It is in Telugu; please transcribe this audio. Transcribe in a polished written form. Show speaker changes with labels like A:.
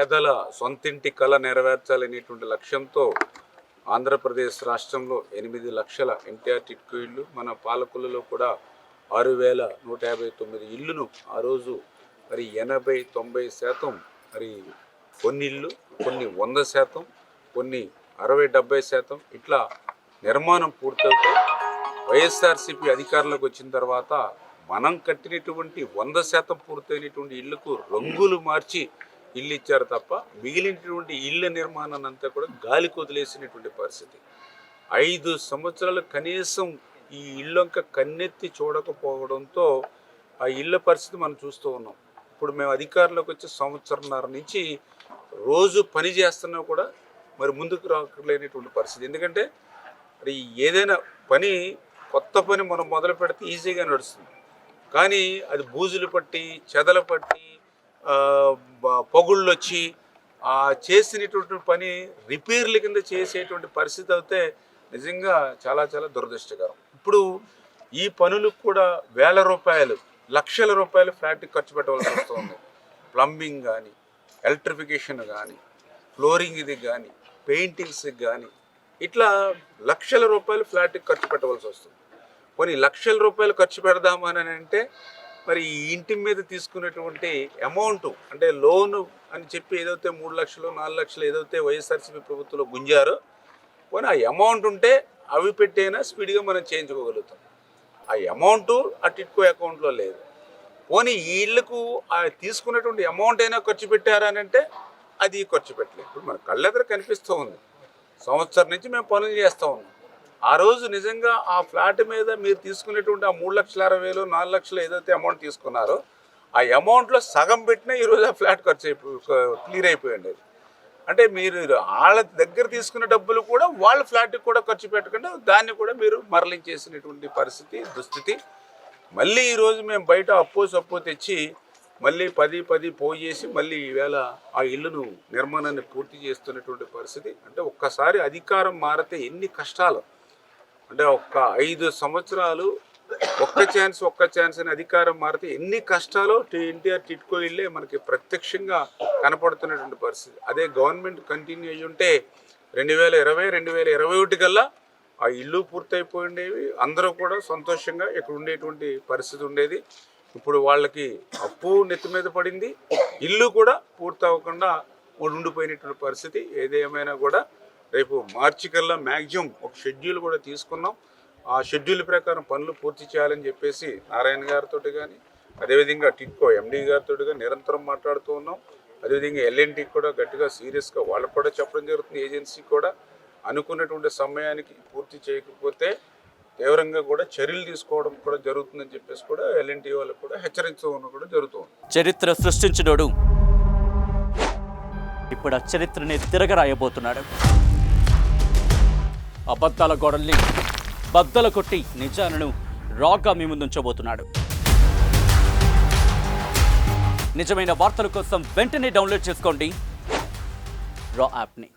A: పేదల సొంతింటి కళ నెరవేర్చాలనేటువంటి లక్ష్యంతో ఆంధ్రప్రదేశ్ రాష్ట్రంలో 8 లక్షల ఎన్టీఆర్ టిట్కో ఇళ్ళు, మన పాలకులలో కూడా 6,159 ఇళ్ళను ఆ రోజు మరి 80-90% మరి కొన్ని ఇళ్ళు, కొన్ని 100%, కొన్ని 60-70% ఇట్లా నిర్మాణం పూర్తవుతూ వైఎస్ఆర్సీపీ అధికారంలోకి వచ్చిన తర్వాత మనం కట్టినటువంటి 100% పూర్తయినటువంటి ఇళ్లకు రంగులు మార్చి ఇల్లు ఇచ్చారు తప్ప మిగిలినటువంటి ఇళ్ళ నిర్మాణాన్ని అంతా కూడా గాలి కొదిలేసినటువంటి పరిస్థితి. 5 సంవత్సరాలు కనీసం ఈ ఇళ్ళంక కన్నెత్తి చూడకపోవడంతో ఆ ఇళ్ళ పరిస్థితి మనం చూస్తూ ఉన్నాం. ఇప్పుడు మేము అధికారంలోకి వచ్చి సంవత్సరంన్నర నుంచి రోజు పని చేస్తున్నా కూడా మరి ముందుకు రాలేనటువంటి పరిస్థితి. ఎందుకంటే మరి ఏదైనా పని, కొత్త పని మనం మొదలు పెడితే ఈజీగా నడుస్తుంది, కానీ అది బూజులు పట్టి, చెదలు పట్టి, పొగుళ్ళు వచ్చి చేసినటువంటి పని రిపేర్ల కింద చేసేటువంటి పరిస్థితి అయితే నిజంగా చాలా చాలా దురదృష్టకరం. ఇప్పుడు ఈ పనులకు కూడా వేల రూపాయలు, లక్షల రూపాయలు ఫ్లాట్కి ఖర్చు పెట్టవలసి వస్తుంది. ప్లంబింగ్ కానీ, ఎలక్ట్రిఫికేషన్ కానీ, ఫ్లోరింగ్ ఇది కానీ, పెయింటింగ్స్కి కానీ ఇట్లా లక్షల రూపాయలు ఫ్లాట్కి ఖర్చు పెట్టవలసి వస్తుంది. కొన్ని లక్షల రూపాయలు ఖర్చు పెడదామని అంటే మరి ఈ ఇంటి మీద తీసుకునేటువంటి అమౌంట్, అంటే లోను అని చెప్పి ఏదైతే 3 లక్షలు 4 లక్షలు ఏదైతే వైఎస్ఆర్సీపీ ప్రభుత్వంలో గుంజారో, పోనీ ఆ అమౌంట్ ఉంటే అవి పెట్టైనా స్పీడ్గా మనం చేయించుకోగలుగుతాం. ఆ అమౌంట్ ఆ టిట్కో అకౌంట్లో లేదు. పోనీ ఈ ఇళ్లకు తీసుకున్నటువంటి అమౌంట్ అయినా ఖర్చు పెట్టారా అని అంటే అది ఖర్చు పెట్టలేదు. ఇప్పుడు మన కళ్ళెదర కనిపిస్తూ ఉంది. సంవత్సరం నుంచి మేము పనులు చేస్తూ ఉన్నాం. ఆ రోజు నిజంగా ఆ ఫ్లాట్ మీద మీరు తీసుకునేటువంటి ఆ 3,60,000, 4 లక్షలు ఏదైతే అమౌంట్ తీసుకున్నారో ఆ అమౌంట్లో సగం పెట్టినా ఈరోజు ఆ ఫ్లాట్ క్లియర్ అయిపోయింది. అంటే మీరు వాళ్ళ దగ్గర తీసుకున్న డబ్బులు కూడా వాళ్ళ ఫ్లాట్కి కూడా ఖర్చు పెట్టకుండా దాన్ని కూడా మీరు మరలించేసినటువంటి పరిస్థితి, దుస్థితి. మళ్ళీ ఈరోజు మేము బయట అప్పు తెచ్చి మళ్ళీ 10 పోయేసి మళ్ళీ ఈవేళ ఆ ఇల్లును నిర్మాణాన్ని పూర్తి చేస్తున్నటువంటి పరిస్థితి. అంటే ఒక్కసారి అధికారం మారితే ఎన్ని కష్టాలు, అంటే 5 సంవత్సరాలు ఒక్క ఛాన్స్ అని అధికారం మారితే ఎన్ని కష్టాలు ఎన్టీఆర్ టిట్కో ఇళ్ళే మనకి ప్రత్యక్షంగా కనపడుతున్నటువంటి పరిస్థితి. అదే గవర్నమెంట్ కంటిన్యూ అయ్యి ఉంటే 2020-2021 కల్లా ఆ ఇల్లు పూర్తయిపోయిండేవి, అందరూ కూడా సంతోషంగా ఇక్కడ ఉండేటువంటి పరిస్థితి ఉండేది. ఇప్పుడు వాళ్ళకి అప్పు నెత్తి మీద పడింది, ఇల్లు కూడా పూర్తి అవ్వకుండా ఉండిపోయినటువంటి పరిస్థితి. ఏదేమైనా కూడా రేపు మార్చి కల్లా మ్యాక్సిమం ఒక షెడ్యూల్ కూడా తీసుకున్నాం. ఆ షెడ్యూల్ ప్రకారం పనులు పూర్తి చేయాలని చెప్పేసి నారాయణ గారితో కానీ, అదేవిధంగా టిట్కో ఎండీ గారితో కానీ నిరంతరం మాట్లాడుతూ ఉన్నాం. అదేవిధంగా ఎల్ఎన్టీకి కూడా గట్టిగా సీరియస్గా వాళ్ళకు కూడా చెప్పడం జరుగుతుంది. ఏజెన్సీ కూడా అనుకున్నటువంటి సమయానికి పూర్తి చేయకపోతే తీవ్రంగా కూడా చర్యలు తీసుకోవడం కూడా జరుగుతుందని చెప్పేసి కూడా ఎల్ఎన్టీ వాళ్ళకు కూడా హెచ్చరించడం కూడా జరుగుతుంది.
B: చరిత్ర సృష్టించినోడు ఇప్పుడు ఆ చరిత్రని తిరగరాయబోతున్నాడు. అబద్ధాల గోడల్ని బద్దలు కొట్టి నిజాలను రాగా మీ ముందుంచబోతున్నాడు. నిజమైన వార్తల కోసం వెంటనే డౌన్లోడ్ చేసుకోండి రా యాప్ని.